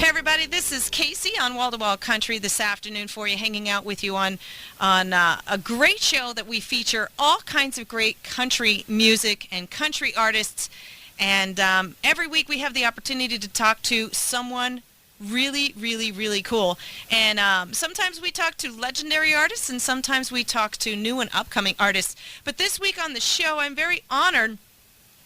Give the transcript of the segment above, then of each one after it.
Hey everybody, this is Casey on Wall to Wall Country this afternoon for you, hanging out with you on a great show that we feature all kinds of great country music and country artists. And every week we have the opportunity to talk to someone really, really, really cool. And sometimes we talk to legendary artists and sometimes we talk to new and upcoming artists. But this week on the show, I'm very honored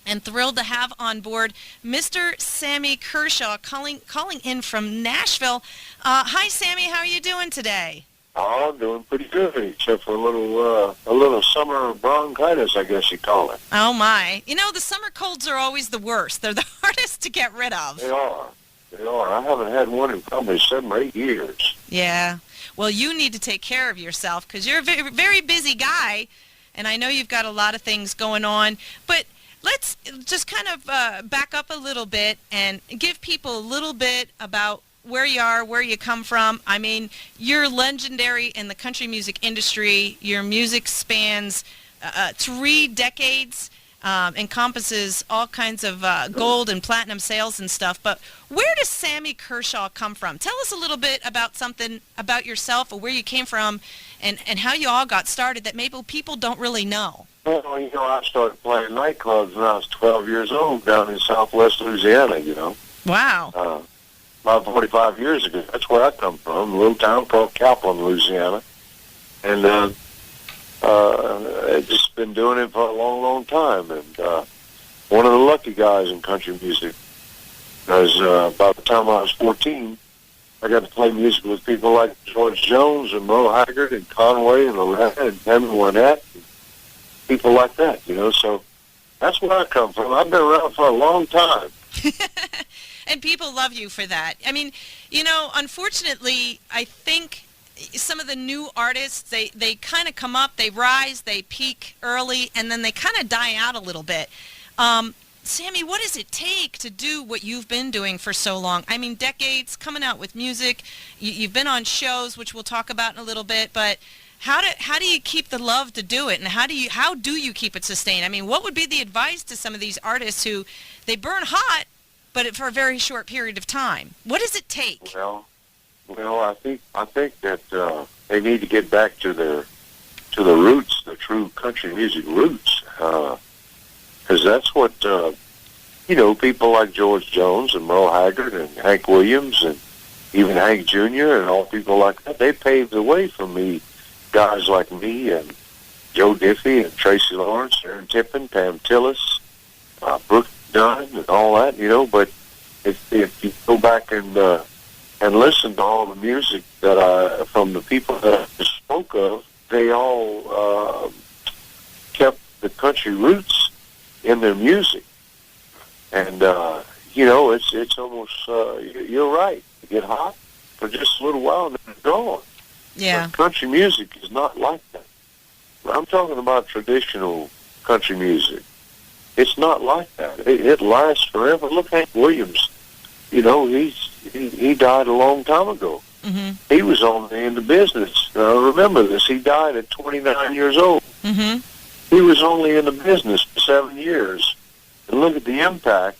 and thrilled to have on board Mr. Sammy Kershaw calling in from Nashville. Hi, Sammy. How are you doing today? Oh, I'm doing pretty good, except for a little summer bronchitis, I guess you call it. Oh, my. You know, the summer colds are always the worst. They're the hardest to get rid of. They are. They are. I haven't had one in probably 7 or 8 years. Yeah. Well, you need to take care of yourself because you're a very, very busy guy, and I know you've got a lot of things going on. But let's just kind of back up a little bit and give people a little bit about where you are, where you come from. I mean, you're legendary in the country music industry. Your music spans 3 decades, encompasses all kinds of gold and platinum sales and stuff. But where does Sammy Kershaw come from? Tell us a little bit about something about yourself or where you came from and how you all got started that maybe people don't really know. Well, you know, I started playing nightclubs when I was 12 years old down in southwest Louisiana, you know. Wow. About 45 years ago. That's where I come from, a little town called Kaplan, Louisiana. And I've just been doing it for a long, long time. And one of the lucky guys in country music, because by the time I was 14, I got to play music with people like George Jones and Merle Haggard and Conway and Loretta and Penn and people like that, you know. So that's where I come from. I've been around for a long time. And people love you for that. I mean, you know, unfortunately, I think some of the new artists, they kind of come up, they rise, they peak early, and then they kind of die out a little bit. Sammy, what does it take to do what you've been doing for so long? I mean, decades, coming out with music. You've been on shows, which we'll talk about in a little bit, but how do you keep the love to do it, and how do you keep it sustained? I mean, what would be the advice to some of these artists who they burn hot, but for a very short period of time? What does it take? Well, I think that they need to get back to the roots, the true country music roots, because that's what you know. People like George Jones and Merle Haggard and Hank Williams and even Hank Jr. and all people like that. They paved the way for me. Guys like me and Joe Diffie and Tracy Lawrence, Aaron Tippin, Pam Tillis, Brooke Dunn, and all that, you know. But if you go back and listen to all the music that from the people that I spoke of, they all kept the country roots in their music. And you know, it's almost you're right. You get hot for just a little while and then it's gone. Yeah. But country music is not like that. I'm talking about traditional country music. It's not like that. It lasts forever. Look, Hank Williams, you know, he died a long time ago. Mm-hmm. He was only in the business. Now, remember this. He died at 29 years old. Mm-hmm. He was only in the business for 7 years. And look at the impact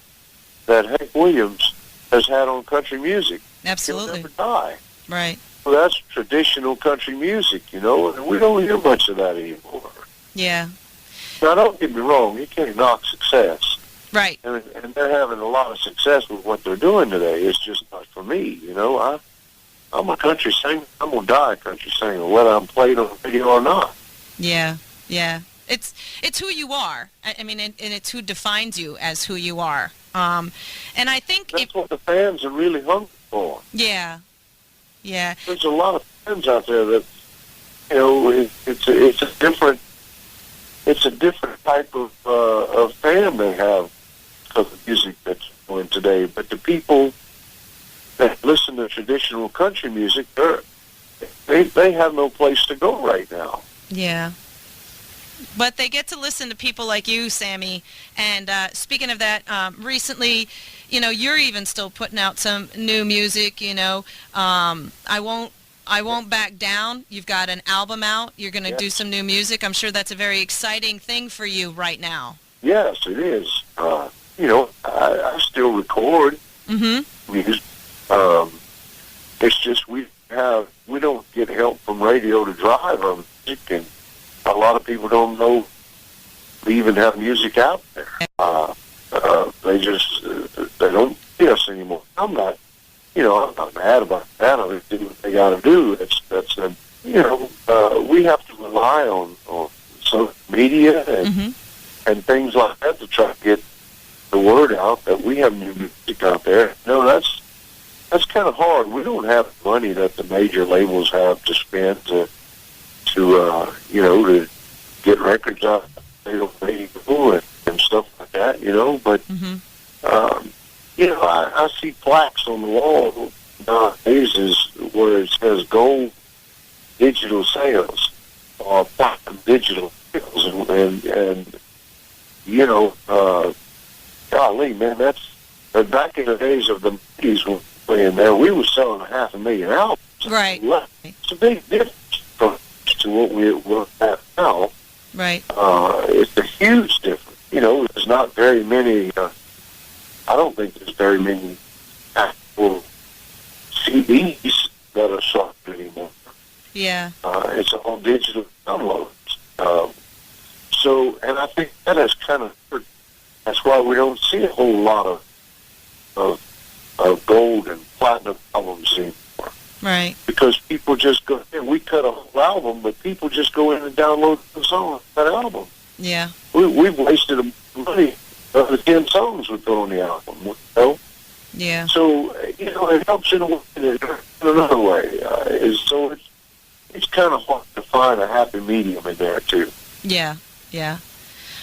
that Hank Williams has had on country music. Absolutely. He'll never die. Right. Well, that's traditional country music, you know, and we don't hear much of that anymore. Yeah. Now, don't get me wrong, you can't knock success. Right. And they're having a lot of success with what they're doing today. It's just not for me, you know. I'm a country singer. I'm going to die a country singer, whether I'm played on the radio or not. Yeah, yeah. It's who you are. I mean, and it's who defines you as who you are. And I think that's what the fans are really hungry for. Yeah. Yeah. There's a lot of fans out there that, you know, it's a different type of fan they have of the music that's going today. But the people that listen to traditional country music, they have no place to go right now. Yeah. But they get to listen to people like you, Sammy. And speaking of that, recently, you know, you're even still putting out some new music, you know. I Won't Back Down. You've got an album out. You're going to do some new music. I'm sure that's a very exciting thing for you right now. Yes, it is. You know, I still record music, Um, it's just we don't get help from radio to drive our music, and a lot of people don't know we even have music out there. They just they don't see us anymore. I'm not mad about that. I mean, do what they got to do. That's a we have to rely on social media and things like that to try to get the word out that we have new music out there. No, that's kind of hard. We don't have money that the major labels have to spend to get records out and stuff like that, But I see plaques on the wall nowadays where it says gold digital sales or platinum digital sales, and golly, man, but back in the days of the 80s when playing there, we were selling 500,000 albums. Right. It's a big difference to what we're at now. Right. It's a huge difference. There's not very many. I don't think there's very many actual CDs that are sold anymore. Yeah. It's all digital downloads. And I think that is kind of hurt. That's why we don't see a whole lot of gold and platinum albums anymore. Right. Because people just go, we cut a whole album, but people just go in and download the song, that album. Yeah. We've wasted money of the 10 songs we put on the album, Yeah. So, it helps in a way, in another way. So it's kind of hard to find a happy medium in there, too. Yeah, yeah.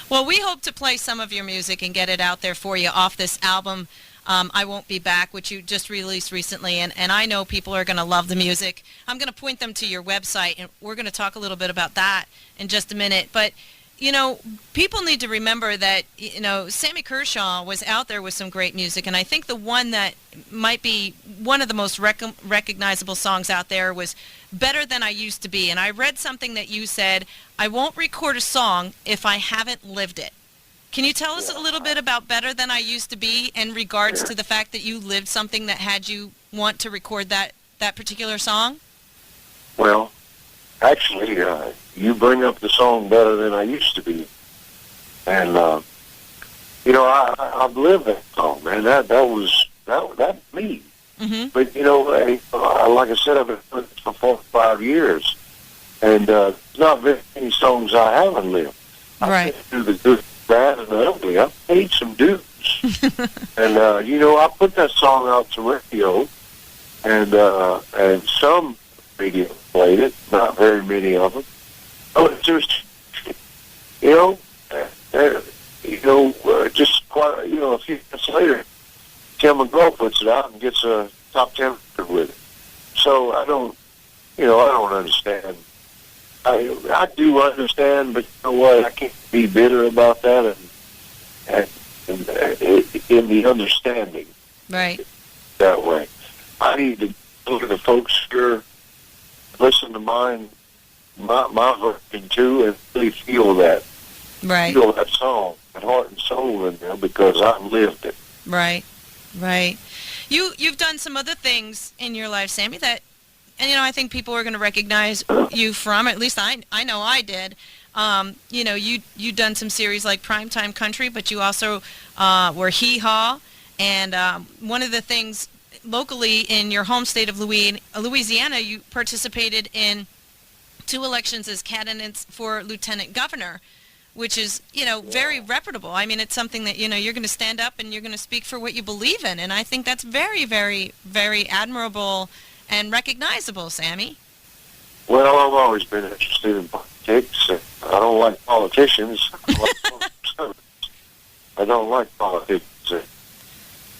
Well, we hope to play some of your music and get it out there for you off this album, I Won't Be Back, which you just released recently, and I know people are going to love the music. I'm going to point them to your website, and we're going to talk a little bit about that in just a minute. But, people need to remember that, Sammy Kershaw was out there with some great music, and I think the one that might be one of the most recognizable songs out there was Better Than I Used to Be. And I read something that you said, I won't record a song if I haven't lived it. Can you tell us a little bit about Better Than I Used to Be in regards to the fact that you lived something that had you want to record that particular song? Well, actually, you bring up the song Better Than I Used to Be. And, I've lived that song, man. That's me. Mm-hmm. But, like I said, I've been doing this for 45 years. And there's not very many songs I haven't lived. Right. I've been through the good, bad, and the ugly. I've paid some dues. And, I put that song out to radio, and some radio played it, not very many of them. Oh, it's just, just quite, a few months later, Tim McGraw puts it out and gets a top 10 record with it. So I don't understand. I do understand, but you know what? I can't be bitter about that and in the understanding. Right. That way. I need to look at the folks here, listen to my version too, and really feel that. Right. Feel that song, and heart and soul in there, because I've lived it. Right. Right. You've done some other things in your life, Sammy, that, and I think people are going to recognize you from. At least I know I did. You done some series like Primetime Country, but you also were Hee Haw, and one of the things locally in your home state of Louisiana, you participated in 2 elections as candidates for lieutenant governor, which is, very reputable. I mean, it's something that, you're going to stand up and you're going to speak for what you believe in. And I think that's very, very, very admirable and recognizable, Sammy. Well, I've always been interested in politics. I don't like politicians. I don't like politics.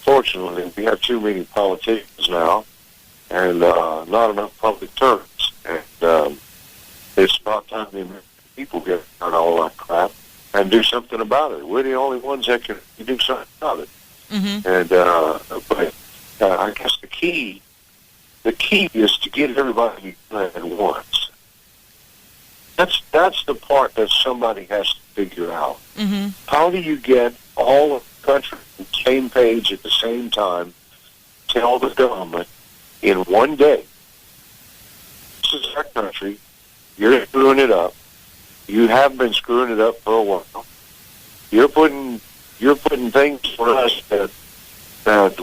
Fortunately, we have too many politicians now, and not enough public servants. And it's about time the American people get out all that crap and do something about it. We're the only ones that can do something about it. Mm-hmm. And but I guess the key is to get everybody at once. That's the part that somebody has to figure out. Mm-hmm. How do you get all of the country on the same page at the same time tell the government in one day, this is our country, you're screwing it up. You have been screwing it up for a while. You're putting things for us that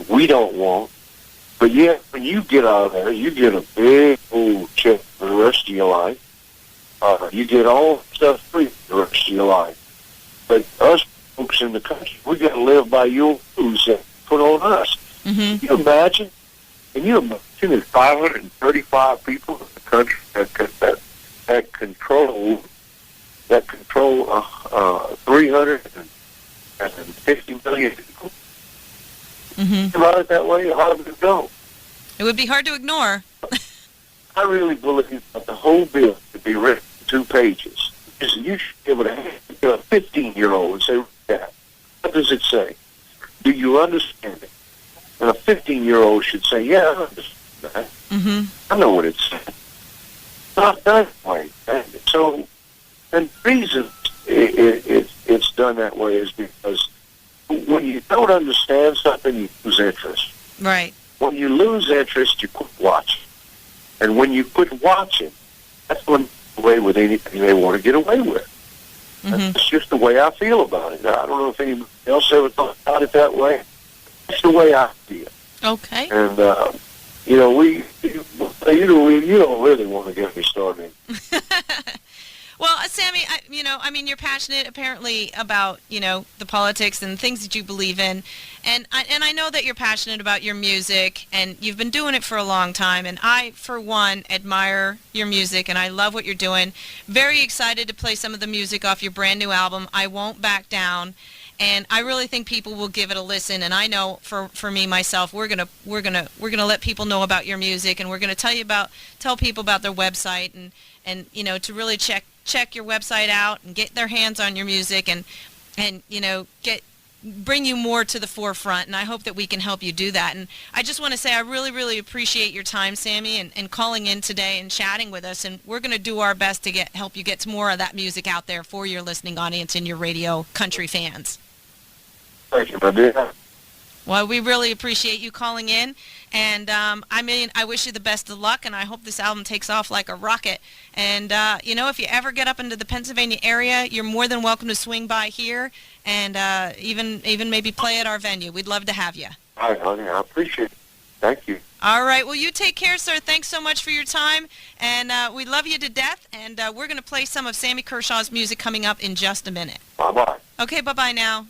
we don't want. But yet, when you get out of there, you get a big old check for the rest of your life. You get all stuff free for the rest of your life. But us folks in the country, we got to live by your rules that put on us. Mm-hmm. Can you imagine? Can you imagine there's 535 people in the country that control 350 million people? Mm-hmm. Think about it that way, how would it go? It would be hard to ignore. I really believe that the whole bill should be written in 2 pages. You should be able to hand it to a 15-year-old and say, yeah, what does it say? Do you understand it? And a 15-year-old should say, yeah, I understand that. Mm-hmm. I know what it says. It's not that way. So, and the reason it's done that way is because when you don't understand something, you lose interest. Right. When you lose interest, you quit watching. And when you quit watching, that's when they get away with anything they want to get away with. Mm-hmm. That's just the way I feel about it. I don't know if anybody else ever thought about it that way. That's the way I feel. Okay. And, you don't really want to get me started. Well, Sammy, you're passionate apparently about, the politics and things that you believe in. And I know that you're passionate about your music, and you've been doing it for a long time. And I, for one, admire your music, and I love what you're doing. Very excited to play some of the music off your brand new album, I Won't Back Down. And I really think people will give it a listen. And I know for me myself, we're gonna let people know about your music, and we're gonna tell people about their website and to really check your website out and get their hands on your music and bring you more to the forefront. And I hope that we can help you do that. And I just want to say I really, really appreciate your time, Sammy, and calling in today and chatting with us. And we're going to do our best to help you get some more of that music out there for your listening audience and your radio country fans. Thank you, my dear. Well, we really appreciate you calling in, and I wish you the best of luck, and I hope this album takes off like a rocket. And if you ever get up into the Pennsylvania area, you're more than welcome to swing by here, and even maybe play at our venue. We'd love to have you. All right, honey, I appreciate it. Thank you. All right, well, you take care, sir. Thanks so much for your time, and we love you to death. And we're going to play some of Sammy Kershaw's music coming up in just a minute. Bye-bye. Okay, bye-bye now.